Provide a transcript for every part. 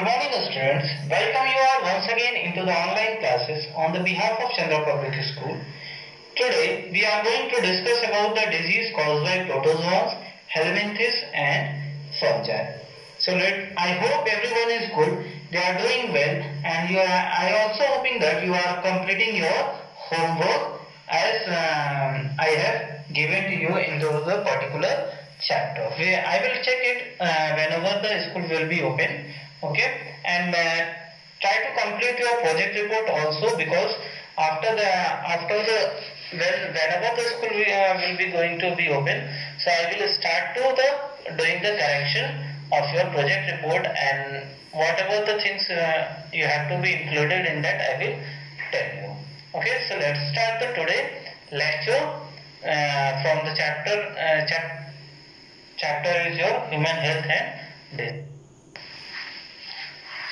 morning students, welcome you all once again into the online classes on the behalf of Chandra Public School. Today we are going to discuss about the disease caused by protozoans, helminthes and fungi. I hope everyone is good, they are doing well, and I also hoping that you are completing your homework as I have given to you into the particular chapter. I will check it whenever the school will be open. Okay, and try to complete your project report also, because whenever the school will be going to be open, so I will start to doing the correction of your project report, and whatever the things you have to be included in that, I will tell you. Okay, so let's start the today lecture from the chapter is your human health and death.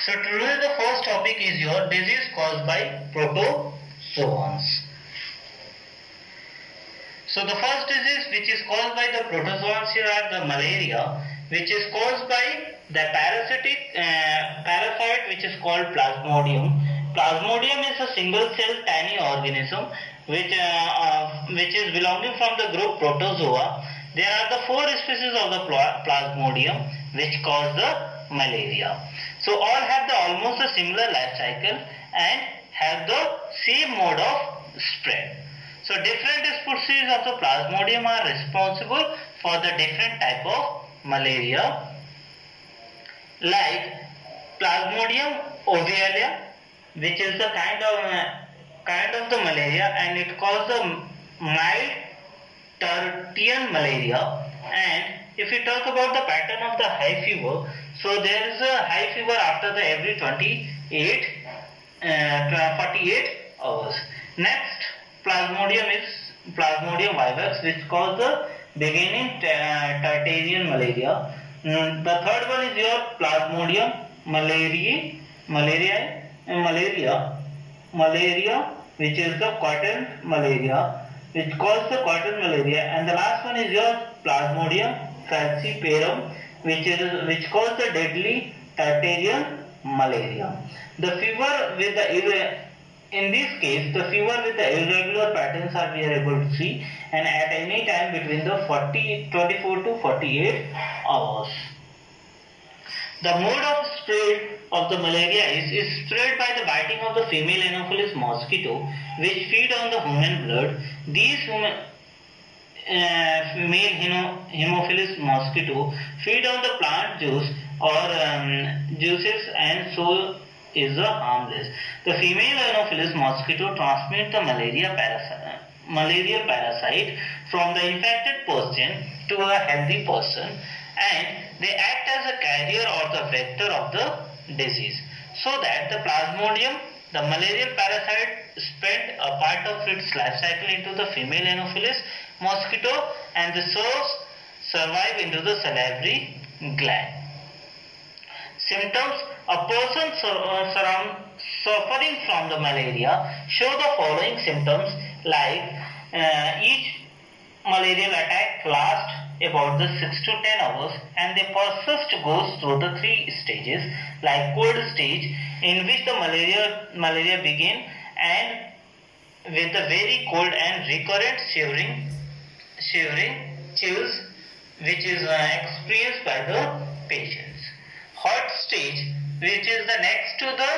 So today the first topic is your disease caused by protozoans. So the first disease which is caused by the protozoans here are the malaria, which is caused by the parasite which is called Plasmodium. Plasmodium is a single cell tiny organism which is belonging from the group Protozoa. There are the 4 species of the Plasmodium which cause the malaria. So all have almost a similar life cycle and have the same mode of spread. So different species of the Plasmodium are responsible for the different type of malaria, like Plasmodium ovale, which is the kind of the malaria, and it causes the mild tertian malaria. And if we talk about the pattern of the high fever, so there is a high fever after the every 48 hours. Next, Plasmodium is Plasmodium vivax, which cause the beginning tertian malaria. The third one is your Plasmodium malaria, which is the cotton malaria, which causes the cotton malaria, and the last one is your Plasmodium falciparum, which causes the deadly tertian malaria. The fever with the in this case, the fever with the irregular patterns are we are able to see, and at any time between the 24 to 48 hours. The mode of spread of the malaria is spread by the biting of the female Anopheles mosquito, which feed on the human blood. These male Haemophilus mosquito feed on the plant juice or juices, and so is harmless. The female Anopheles mosquito transmit the malaria parasite from the infected person to a healthy person, and they act as a carrier or the vector of the disease, so that the Plasmodium, the malarial parasite, spent a part of its life cycle into the female Anopheles mosquito, and the cells survive into the salivary gland. Symptoms: a person suffering from the malaria show the following symptoms, like each malarial attack lasts about the 6 to 10 hours, and the persist goes through the 3 stages, like cold stage, in which the malaria begin, and with the very cold and recurrent shivering chills, which is experienced by the patients. Hot stage, which is the next to the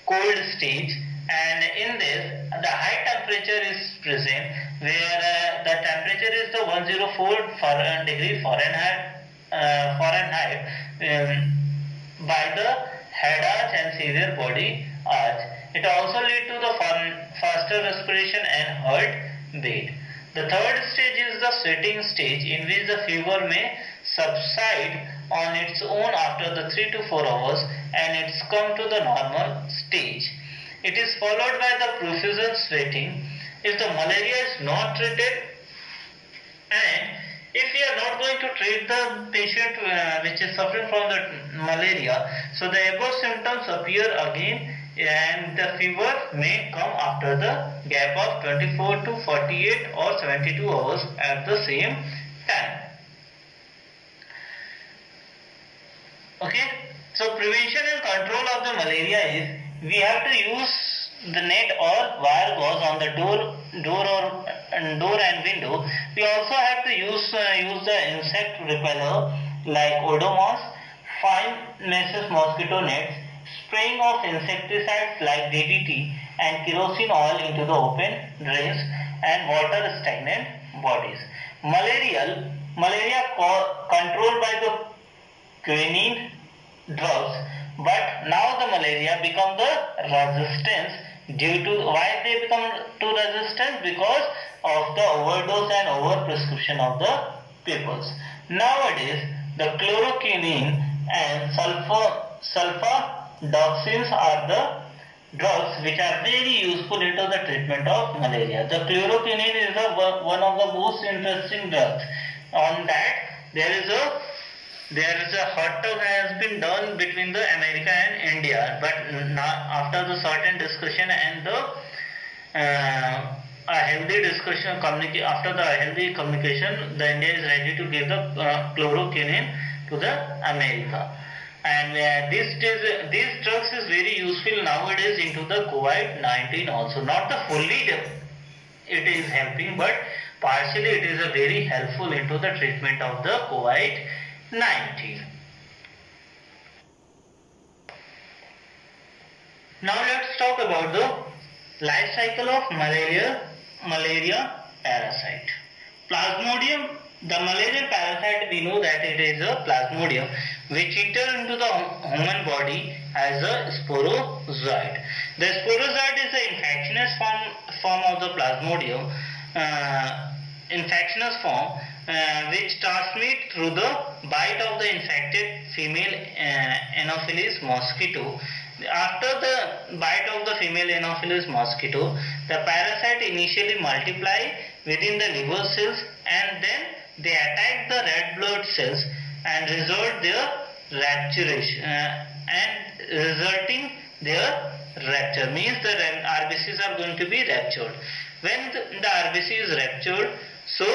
cold stage, and in this the high temperature is present, where the temperature is the 104 degree Fahrenheit by the head arch and severe body arch. It also leads to the faster respiration and heart beat. The third stage is the sweating stage, in which the fever may subside on its own after the 3 to 4 hours, and it's come to the normal stage. It is followed by the profusion sweating. If the malaria is not treated, and if we are not going to treat the patient which is suffering from the malaria, so the above symptoms appear again, and the fever may come after the gap of 24 to 48 or 72 hours at the same time. Okay, So prevention and control of the malaria is we have to use the net or wire gauze on the door and window. We also have to use the insect repeller like Odomos, fine meshes mosquito nets, spraying of insecticides like DDT and kerosene oil into the open drains and water stagnant bodies. Malaria controlled by the quinine drugs, but now the malaria become the resistance due to why they become to resistance because of the overdose and overprescription of the peoples. Nowadays, the chloroquine and sulfadoxins are the drugs which are very useful into the treatment of malaria. The chloroquine is one of the most interesting drugs. On that, there is a hot talk has been done between the America and India, but after the certain discussion and the a healthy discussion, after the healthy communication, the India is ready to give the chloroquine to the America. And these drugs is very useful nowadays into the COVID-19 also. Not the fully it is helping, but partially it is a very helpful into the treatment of the COVID-19. Now let's talk about the life cycle of malaria parasite. Plasmodium, the malarial parasite, we know that it is a plasmodium which enter into the human body as a sporozoite. The sporozoite is the infectious form of the plasmodium, which transmit through the bite of the infected female Anopheles mosquito. After the bite of the female Anopheles mosquito, the parasite initially multiply within the liver cells and then they attack the red blood cells and result their rapturation resulting their rapture, means the RBCs are going to be raptured. When the RBC is raptured, so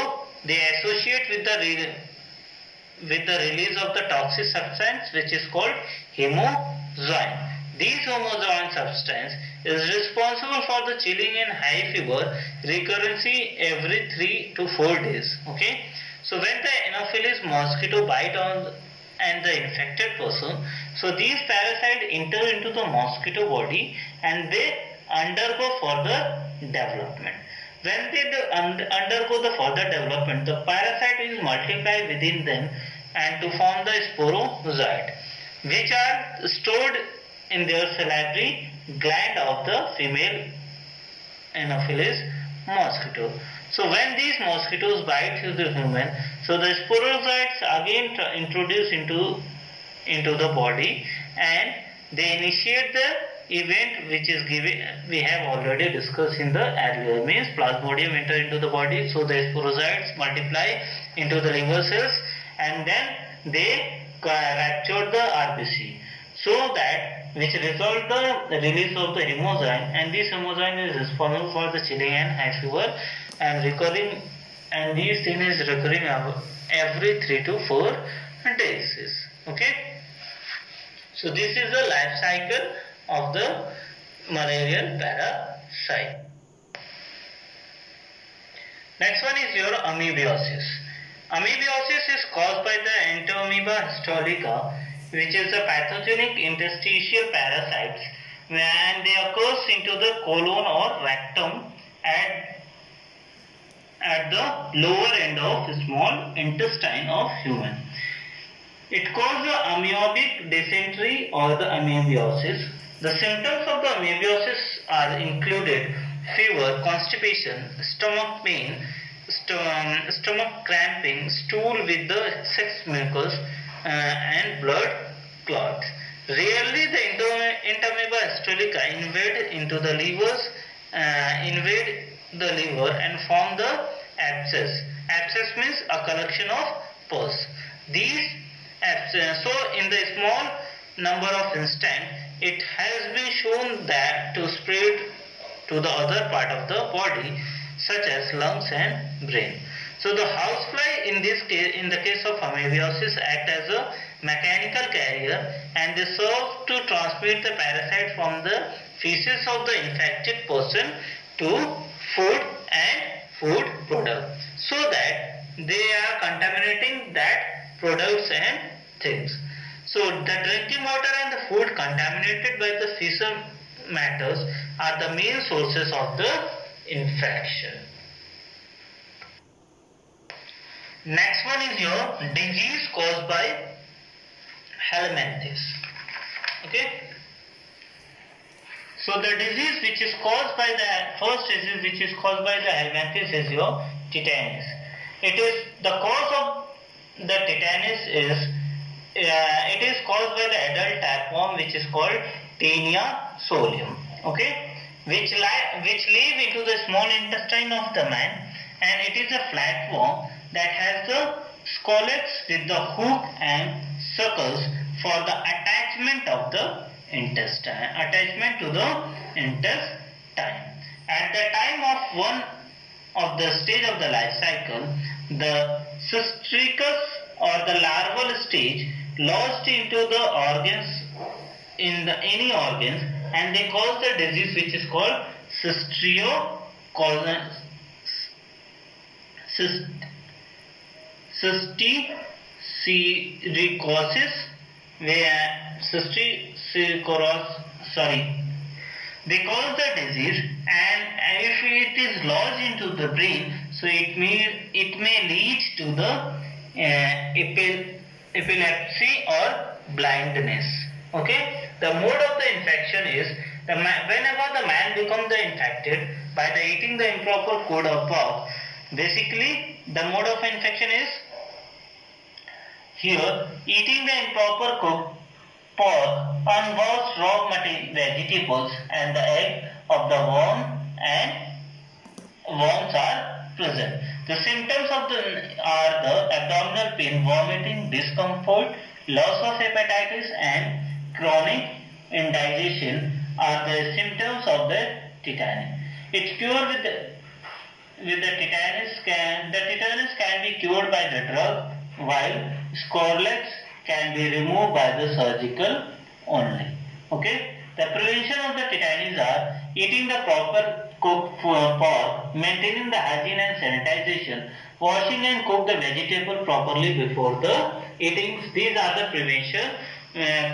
they associate with the release of the toxic substance which is called hemozoin. This hemozoin substance is responsible for the chilling and high fever recurrency every 3 to 4 days. Okay. So when the Anopheles mosquito bite on and the infected person, so these parasites enter into the mosquito body and they undergo further development. When they undergo the further development, the parasite is multiplied within them and to form the sporozoite, which are stored in their salivary gland of the female Anopheles mosquito. So when these mosquitoes bite the human, so the sporozoites again introduce into the body and they initiate the event which is given, we have already discussed in the earlier, means plasmodium enter into the body, so the sporozoites multiply into the liver cells and then they rapture the RBC, so that which result the release of the hemozoin, and this hemozoin is responsible for the chilling and high fever and recurring, and these things is recurring every 3 to 4 days. Okay, so this is the life cycle of the malarial parasite. Next one is your amoebiosis. Amoebiosis is caused by the Entamoeba histolytica, which is a pathogenic interstitial parasites, and they occurs into the colon or rectum at the lower end of the small intestine of human. It causes the amoebic dysentery or the amoebiosis. The symptoms of the amoebiosis are included fever, constipation, stomach pain, stomach cramping, stool with the sex mucus, and blood clots. Rarely the Entamoeba histolytica invade into the liver and form the abscess. Abscess means a collection of pus. These abscess, so in the small number of instances, it has been shown that to spread to the other part of the body, such as lungs and brain. So the housefly in this case, in the case of amoebiosis, act as a mechanical carrier, and they serve to transmit the parasite from the feces of the infected person to food and food product, so that they are contaminating that products and things. So the drinking water and the food contaminated by the fecal matters are the main sources of the infection. Next one is your disease caused by helminthes. Okay. So the disease which is caused by the first disease which is caused by the helminthes is your tetanus. It is the cause of the tetanus is it is caused by the adult tapeworm which is called Taenia solium. Okay, which live into the small intestine of the man, and it is a flatworm that has the scolex with the hook and suckers for the attachment of the intestine, attachment to the intestine. At the time of one of the stage of the life cycle, the cystricus or the larval stage lodged into the organs in the any organs, and they cause the disease which is called cysticercosis, where they cause the disease, and if it is lodged into the brain, so it may lead to the epilepsy or blindness. Okay, the mode of the infection is whenever the man becomes infected by the eating the improper food or pork. Basically, the mode of infection is here eating the improper cooked pork, unwashed raw vegetables, and the egg of the worms are present. The symptoms are the abdominal pain, vomiting, discomfort, loss of appetite, and chronic indigestion are the symptoms of the tetanus. It's cured with the tetanus can be cured by the drug, while scolex can be removed by the surgical only. Okay. The prevention of the tetanus are eating the proper cooked pork, maintaining the hygiene and sanitization, washing and cook the vegetable properly before the eating. These are the prevention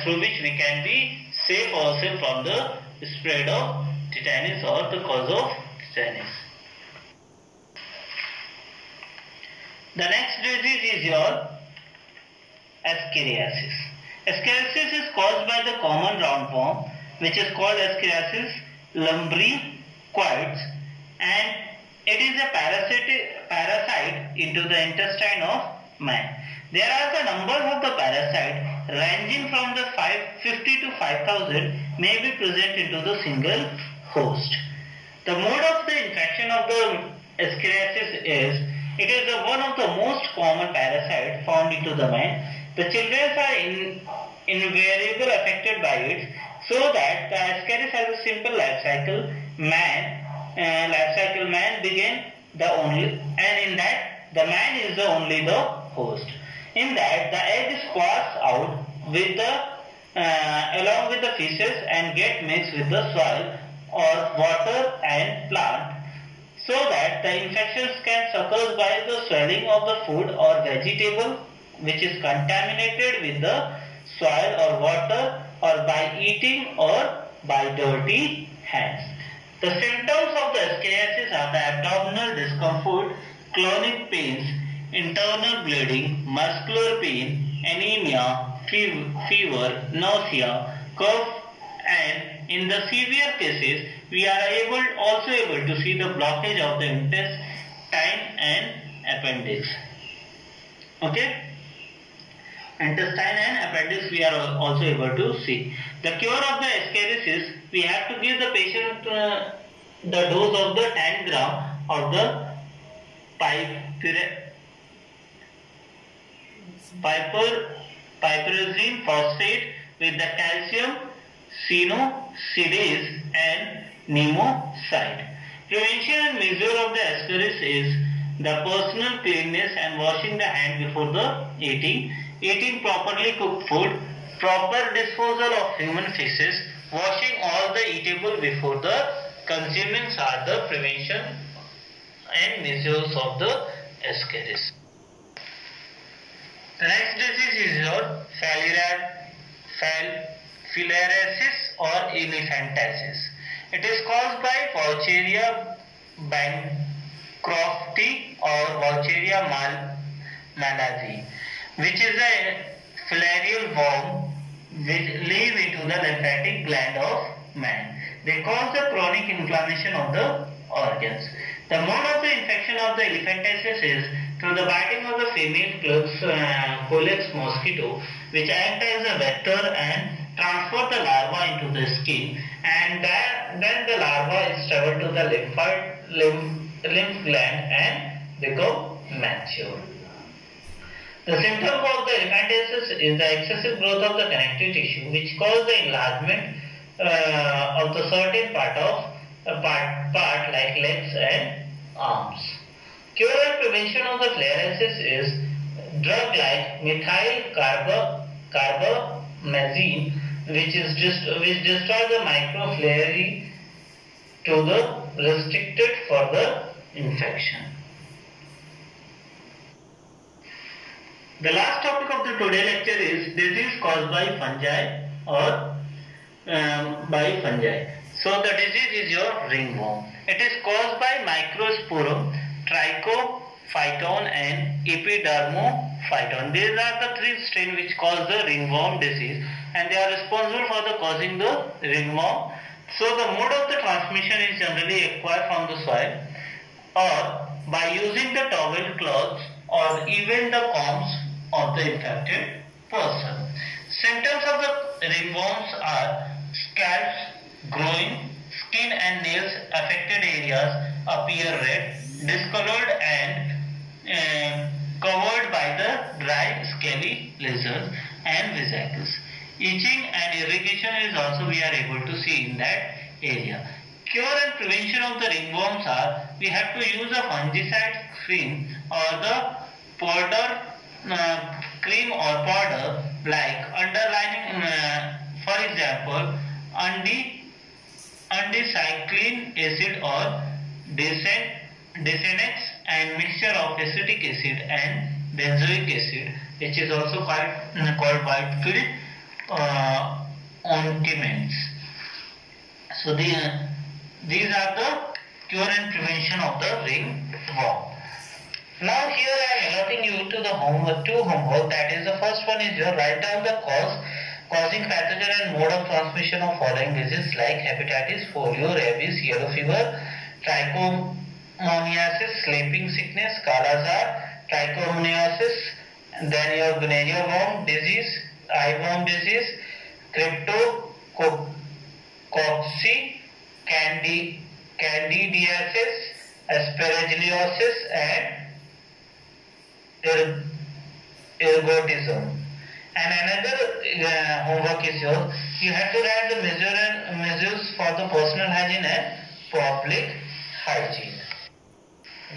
through which we can be save ourselves from the spread of tetanus or the cause of tetanus. The next disease is your Ascariasis. Ascariasis is caused by the common roundworm which is called Ascariasis lumbricoides, and it is a parasite into the intestine of man. There are the numbers of the parasite ranging from the 50 to 5,000 may be present into the single host. The mode of the infection of the Ascariasis is it is one of the most common parasites found into the man. The children are invariably affected by it, so that the Ascaris has a simple life cycle. Man begin the only, and in that the man is the only the host. In that the egg squirts out with the along with the feces and get mixed with the soil or water and plant, so that the infections can occur by the swelling of the food or vegetable which is contaminated with the soil or water, or by eating or by dirty hands. The symptoms of the Ascariasis are the abdominal discomfort, chronic pains, internal bleeding, muscular pain, anemia, fever, nausea, cough, and in the severe cases we are also able to see the blockage of the intestine and appendix. Okay. Intestine and appendix we are also able to see. The cure of the Ascariasis, we have to give the patient the dose of the 10 gram of the piperazine phosphate with the calcium cynosidase and nemocide. Prevention and measure of the Ascariasis is the personal cleanliness and washing the hand before the eating. eating properly cooked food, proper disposal of human feces, washing all the eatable before the consuming are the prevention and misuse of the ascaris. The next disease is your filariasis or elephantiasis. It is caused by Vaucheria bancrofti or Vaucheria malazi, which is a filarial worm which live into the lymphatic gland of man. They cause the chronic inflammation of the organs. The mode of the infection of the elephantiasis is through the biting of the female Culex mosquito, which act as a vector and transfer the larva into the skin, and then the larva is travel to the lymph gland and become mature. The symptom of the elephantiasis is the excessive growth of the connective tissue, which cause the enlargement of the certain part like legs and arms. Cure and prevention of the filariasis is drug like methyl carbamazine, which destroys the microfilariae to the restricted further infection. The last topic of the today lecture is disease caused by fungi or by fungi. So the disease is your ringworm. It is caused by Microsporum, Trichophyton and Epidermophyton. These are the three strains which cause the ringworm disease, and they are responsible for the causing the ringworm. So the mode of the transmission is generally acquired from the soil or by using the towel cloths or even the combs of the infected person. Symptoms of the ringworms are scalps, growing, skin and nails affected areas appear red, discolored and covered by the dry scaly lesions and vesicles. Itching and irritation is also we are able to see in that area. Cure and prevention of the ringworms are we have to use a fungicide cream or the powder cream or powder like underlining for example undicycline acid or Desenex and mixture of acetic acid and benzoic acid, which is also called whitefield ointments. So these are the cure and prevention of the ringworm. Now here I am allotting you to the two homework. That is, the first one is your write down the causing pathogen and mode of transmission of following diseases like hepatitis, polio, rabies, yellow fever, trichomoniasis, sleeping sickness, kala-azar, trichomoniasis, then your gonorrhea worm disease, eyeworm disease, cryptococci, candidiasis, aspergillosis and ergotism. And another homework is yours. You have to write the measures for the personal hygiene and public hygiene.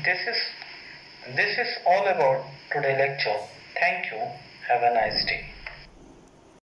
This is all about today's lecture. Thank you. Have a nice day.